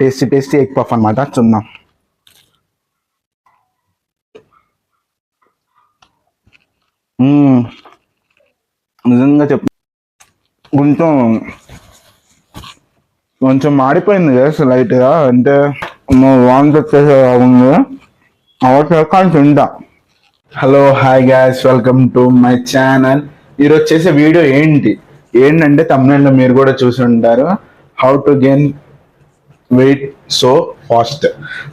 Tasty tasty egg puff అనమాట. చూద్దాం. నిజంగా కొంచెం కొంచెం మాడిపోయింది కదా లైట్గా, అంటే వాంతి వచ్చేసి ఉంది. అవసరం తింటా. Hello, hi gas, welcome to my channel. ఈరోజు చేసే వీడియో ఏంటంటే తమిళనాడులో మీరు కూడా చూసి ఉంటారు, how to gain weight so fast.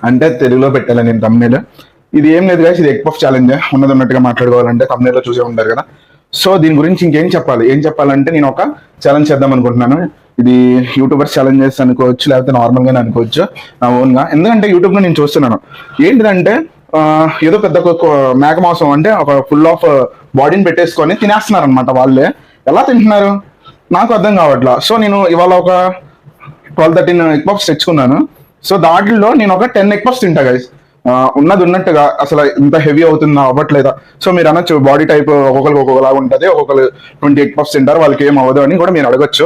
అంటే తెలుగులో పెట్టాలి నేను తమిళ. ఇది ఏం లేదు గాయస్, ఇది ఎగ్ పఫ్ ఛాలెంజ్. ఉన్నట్టుగా మాట్లాడుకోవాలంటే తమిళలో చూసే ఉంటారు కదా. సో దీని గురించి ఇంకేం చెప్పాలంటే నేను ఒక ఛాలెంజ్ చేద్దాం అనుకుంటున్నాను. ఇది యూట్యూబర్స్ ఛాలెంజెస్ అనుకోవచ్చు, లేకపోతే నార్మల్గానే అనుకోవచ్చు నా ఓన్గా. ఎందుకంటే యూట్యూబ్లో నేను చూస్తున్నాను ఏంటిదంటే ఏదో పెద్ద మేక మాంసం అంటే ఒక ఫుల్ ఆఫ్ బాడీని పెట్టేసుకొని తినేస్తున్నారు అనమాట. వాళ్ళే ఎలా తింటున్నారు నాకు అర్థం కావట్లా. సో నేను ఇవాళ ఒక 12-13 ఎగ్ పఫ్స్ తెచ్చుకున్నాను. సో దాంట్లో నేను ఒక 10 ఎగ్ పఫ్స్ తింటా గైస్. ఉన్నట్టుగా అసలు ఇంత హెవీ అవుతుందా, అవ్వట్లేదా. సో మీరు అనొచ్చు బాడీ టైప్ ఒక్కొక్కరికి ఒక్కొక్కలాగా ఉంటుంది, ఒక్కొక్కరు 20 ఎగ్ పఫ్స్ తింటారు, వాళ్ళకి ఏం అవ్వదు అని కూడా మీరు అడగచ్చు.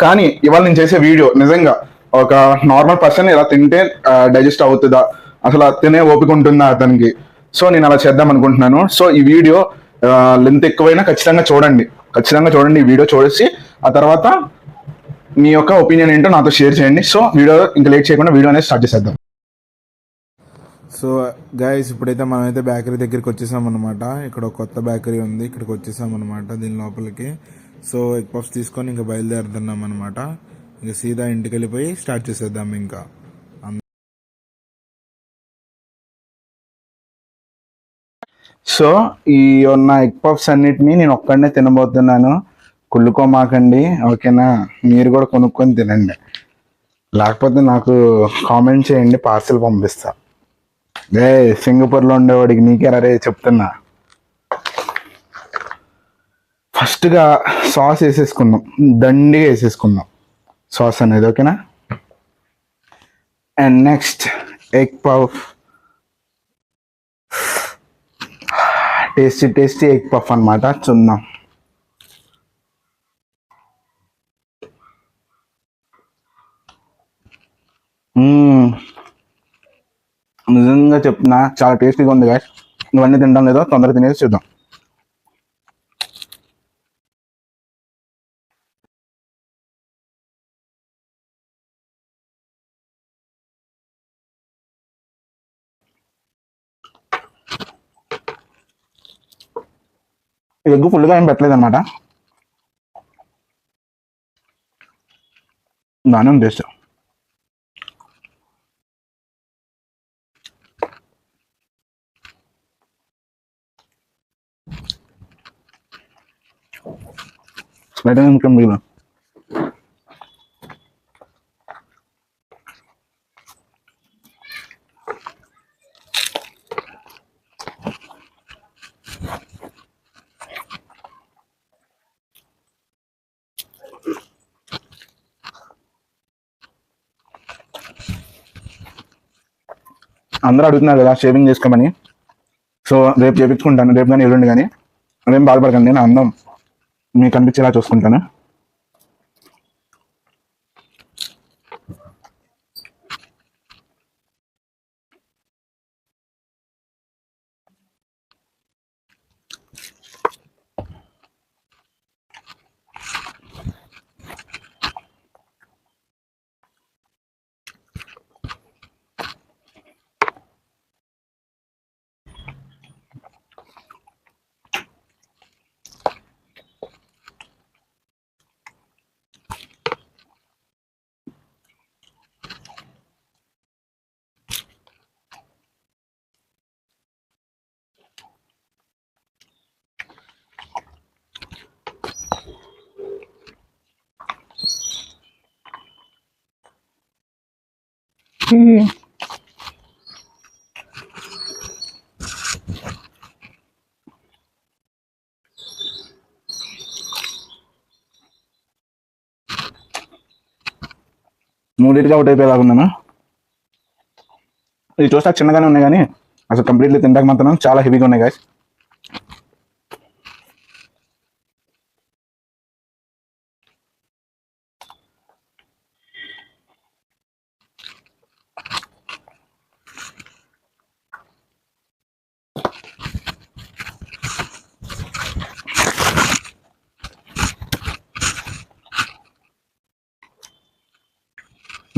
కానీ ఇవాళ నేను చేసే వీడియో నిజంగా ఒక నార్మల్ పర్సన్ ఇలా తింటే డైజెస్ట్ అవుతుందా, అసలు తినే ఓపిక ఉంటుందా అతనికి. సో నేను అలా చేద్దాం అనుకుంటున్నాను. సో ఈ వీడియో లెంత్ ఎక్కువైనా ఖచ్చితంగా చూడండి ఈ వీడియో చూసి ఆ తర్వాత మీ యొక్క ఒపీనియన్ ఏంటో నాతో షేర్ చేయండి. సో వీడియో ఇంకా లేట్ చేయకుండా వీడియో అనేది స్టార్ట్ చేసేద్దాం. సో గైస్, ఇప్పుడైతే మనమైతే బేకరీ దగ్గరికి వచ్చేసాం అనమాట. ఇక్కడ ఒక కొత్త బేకరీ ఉంది, ఇక్కడికి వచ్చేసాం అనమాట దీని లోపలికి. సో ఎగ్ పఫ్స్ తీసుకొని ఇంకా బయలుదేరుతున్నాం అనమాట. ఇంకా సీదా ఇంటికి వెళ్ళిపోయి స్టార్ట్ చేసేద్దాం. ఇంకా సో ఈ ఉన్న ఎగ్ పఫ్స్ అన్నిటినీ నేను ఒక్కడనే తినబోతున్నాను, కుళ్ళుకోమాకండి ఓకేనా. మీరు కూడా కొనుక్కొని తినండి, లేకపోతే నాకు కామెంట్ చేయండి, పార్సిల్ పంపిస్తా. సింగపూర్లో ఉండేవాడికి నీకే రే చెప్తున్నా. ఫస్ట్గా సాస్ వేసేసుకుందాం, దండిగా వేసేసుకుందాం సాస్ అనేది ఓకేనా. And next egg puff, tasty egg puff అనమాట. చూద్దాం. నిజంగా చెప్తున్నా, చాలా టేస్టీగా ఉంది గాయస్. ఇవన్నీ తింటాం లేదో తొందరగా తినేసి చూద్దాం. ఎగ్గు ఫుల్గా ఏం పెట్టలేదు అనమాట, బాగానే ఉంది టేస్ట్. స్లైడ్ ఇంకా మిగిలిన అందరూ అడుగుతున్నారు కదా షేవింగ్ చేసుకోమని. సో రేపు చేయించుకుంటాను, రేపు కానీ ఎల్లుండి కానీ. అదేం బాధపడకండి, నేను అందం మీకు కనిపించేలా చూసుకుంటాను. మూడింటిగా అవుట్ అయిపోయేలాగా ఉన్నాను. ఇది చూస్తే చిన్నగానే ఉన్నాయి కానీ అసలు కంప్లీట్లీ తింటాక మాత్రం చాలా హెవీగా ఉన్నాయి గాయస్.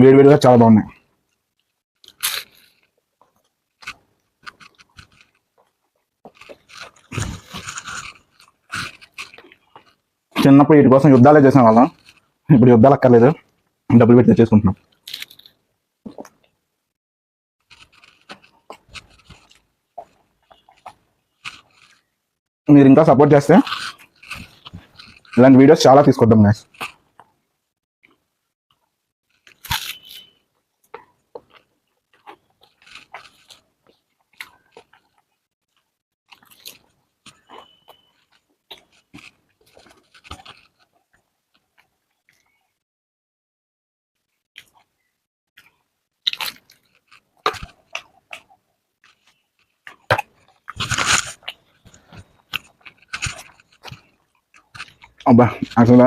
వేడివేడిగా చాలా బాగున్నాయి. చిన్నప్పుడు వీటి కోసం యుద్ధాలే చేసిన వాళ్ళం. ఇప్పుడు యుద్ధాలు అక్కర్లేదు, డబ్బులు పెట్టి తెచ్చేసుకుంటున్నాం. మీరు ఇంకా సపోర్ట్ చేస్తే ఇలాంటి వీడియోస్ చాలా తీసుకొద్దాం గైస్. అబ్బా, అసలు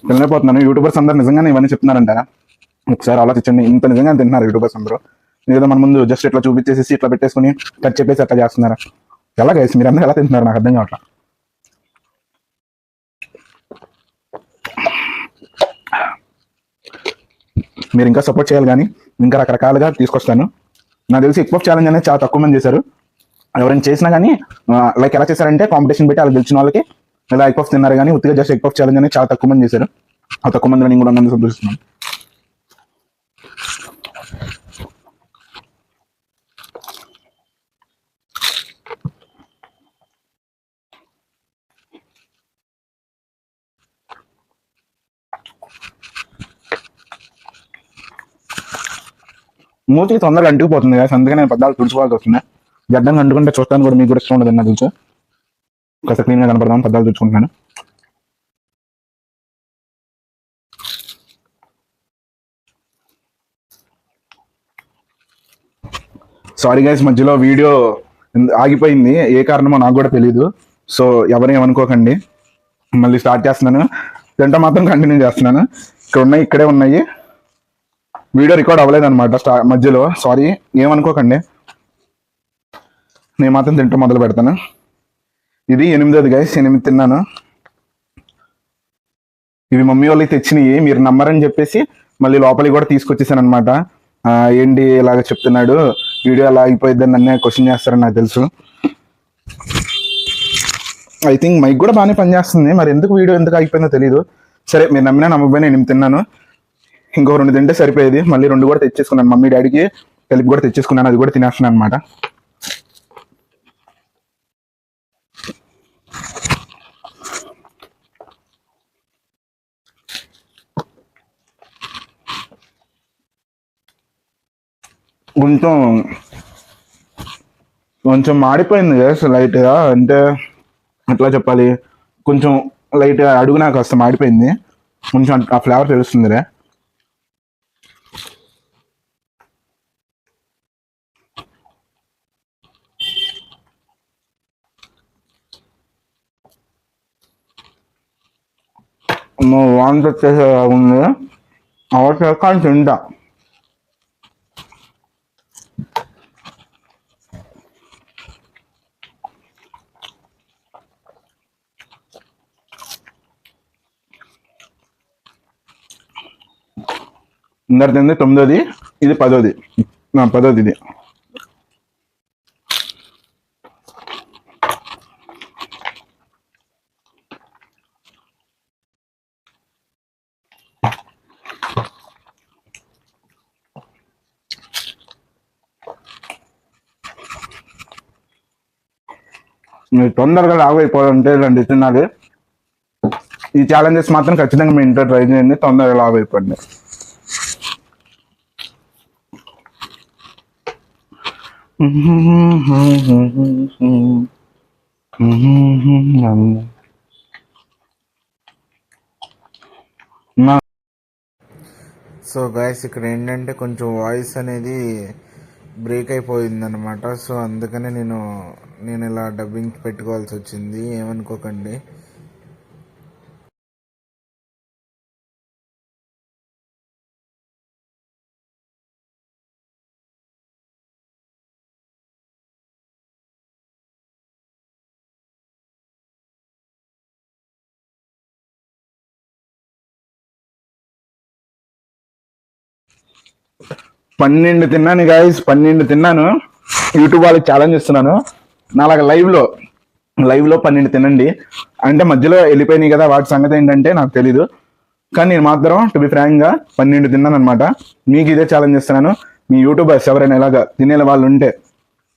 తినలేకపోతున్నాను. యూట్యూబర్స్ అందరు నిజంగానే ఇవన్నీ చెప్తున్నారంటారా? ఒకసారి ఆలోచించండి. ఇంత నిజంగా తింటున్నారు యూట్యూబర్స్ అందరూ. ఏదో మన ముందు జస్ట్ ఇట్లా చూపించేసి ఇట్లా పెట్టేసుకుని కట్ చెప్పేసి అట్లా చేస్తున్నారా? ఎలా గైస్ మీరు అందరూ ఎలా తింటున్నారు? నాకు అర్థం కావట్లా. మీరు ఇంకా సపోర్ట్ చేయాలి, కానీ ఇంకా రకరకాలుగా తీసుకొస్తాను. నాకు తెలిసి ఎక్కువ ఛాలెంజ్ అనేది చాలా తక్కువ మంది చేశారు. ఎవరైనా చేసినా కానీ లైక్ ఎలా చేశారంటే కాంపిటీషన్ పెట్టి అలా గెలిచిన వాళ్ళకి ఇలా ఎగ్ పఫ్ తిన్నారు, కానీ ఉత్తిగా జస్ట్ ఎగ్ పఫ్ ఛాలెంజ్ అనేది చాలా తక్కువ మంది చేశారు. ఆ తక్కువ మందిలో నేను కూడా నన్ను సంతోషిస్తున్నాను. మూతికి తొందరగా అంటుకుపోతుంది కదా, అందుకే నేను పద్దాలు తుడుచుకోవాల్సి వస్తుంది. గడ్డం అంటుకుంటే చూస్తాను కూడా మీకు కూడా ఇష్టం ఉండదు నాకు తెలుసు. కాస్త క్లీన్గా కనపడదాం పద్దాలు తుడుచుకుంటున్నాను. సారీ గైస్, మధ్యలో వీడియో ఆగిపోయింది. ఏ కారణమో నాకు కూడా తెలియదు. సో ఎవరు ఏమనుకోకండి. మళ్ళీ స్టార్ట్ చేస్తున్నాను. తింటా మాత్రం కంటిన్యూ చేస్తున్నాను. ఇక్కడే ఉన్నాయి. వీడియో రికార్డ్ అవ్వలేదు అనమాట మధ్యలో. సారీ, ఏమనుకోకండి. నేను మాత్రం తింటూ మొదలు పెడతాను. ఇది 8వ గైస్, 8 తిన్నాను. ఇవి మమ్మీ వాళ్ళకి తెచ్చినవి, మీరు నమ్మరని చెప్పేసి మళ్ళీ లోపలికి కూడా తీసుకొచ్చేసాను అనమాట. ఏంటి ఇలాగ చెప్తున్నాడు, వీడియో అలా ఆగిపోయిద్దని నన్నే క్వశ్చన్ చేస్తారని నాకు తెలుసు. ఐ థింక్ మైక్ కూడా బాగానే పనిచేస్తుంది, మరి ఎందుకు వీడియో ఎందుకు ఆగిపోయిందో తెలియదు. సరే, మీరు నమ్మినా నమ్మకపోయినా 8 తిన్నాను. ఇంకో 2 తింటే సరిపోయేది. మళ్ళీ 2 కూడా తెచ్చేసుకున్నాను. మమ్మీ డాడీకి కలిపి కూడా తెచ్చేసుకున్నాను. అది కూడా తినేస్తున్నాను అనమాట. కొంచెం కొంచెం మాడిపోయింది లైట్గా, అంటే ఎట్లా చెప్పాలి, కొంచెం లైట్గా అడుగు నాకు కాస్త మాడిపోయింది. కొంచెం ఆ ఫ్లేవర్ తెలుస్తుందిరే. వాంతి వచ్చేసే ఉంది. అవసరం కానీ తింటా. ఇందరు తింది 9ది, ఇది 10ది. 10ది ఇది. మీరు తొందరగా లావైపోవాలంటే ఇలాంటి తినాలి. ఈ ఛాలెంజెస్ మాత్రం ఖచ్చితంగా మీ ఇంట్లో ట్రై చేయండి, తొందరగా లావైపోండి. సో గాయస్, ఇక్కడ ఏంటంటే కొంచెం వాయిస్ అనేది బ్రేక్ అయిపోయింది అనమాట. సో అందుకనే నేను ఇలా డబ్బింగ్ పెట్టుకోవాల్సి వచ్చింది, ఏమనుకోకండి. 12 తిన్నాను గాయస్, 12 తిన్నాను. యూట్యూబ్ వాళ్ళకి ఛాలెంజ్ ఇస్తున్నాను, నాలాగా లైవ్ లో 12 తినండి. అంటే మధ్యలో వెళ్ళిపోయినాయి కదా, వాటి సంగతి ఏంటంటే నాకు తెలీదు. కానీ నేను మాత్రం టు బి ఫ్రాంక్ గా 12 తిన్నాను అనమాట. మీకు ఇదే ఛాలెంజ్ ఇస్తున్నాను. మీ యూట్యూబర్స్ ఎవరైనా ఇలాగా తినే వాళ్ళు ఉంటే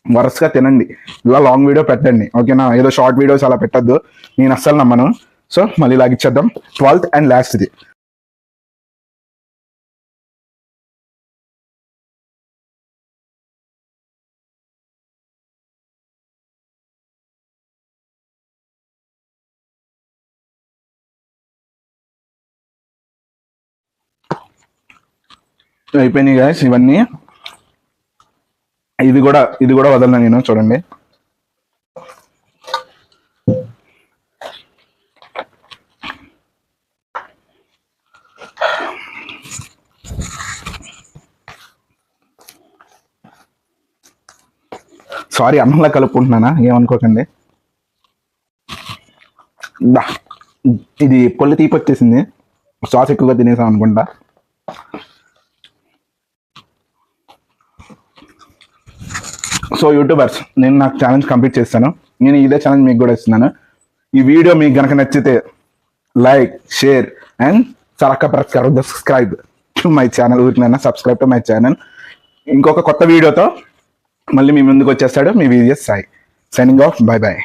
వరుసగా తినండి, ఇలా లాంగ్ వీడియో పెట్టండి, ఓకేనా? ఏదో షార్ట్ వీడియోస్ అలా పెట్టద్దు, నేను అస్సలు నమ్మను. సో మళ్ళీ లాగిచ్చేద్దాం. 12th అండ్ లాస్ట్ ఇది. అయిపోయినాయి గాయస్ ఇవన్నీ. ఇది కూడా వదలను నేను, చూడండి. సారీ, అన్నంలా కలుపుకుంటున్నానా, ఏమనుకోకండి. దా, ఇది పొల్లి తీపి వచ్చేసింది, సాస్ ఎక్కువగా తినేసాం అనుకుంటా. సో యూట్యూబర్స్, నేను నాకు ఛాలెంజ్ కంప్లీట్ చేస్తాను. నేను ఇదే ఛాలెంజ్ మీకు కూడా ఇస్తున్నాను. ఈ వీడియో మీకు కనుక నచ్చితే like, share and subscribe to my channel. ఊరికైనా సబ్స్క్రైబ్ టు మై ఛానల్. ఇంకొక కొత్త వీడియోతో మళ్ళీ మీ ముందుకు వచ్చేస్తాడు మీ VGS Sai. Signing off, bye bye.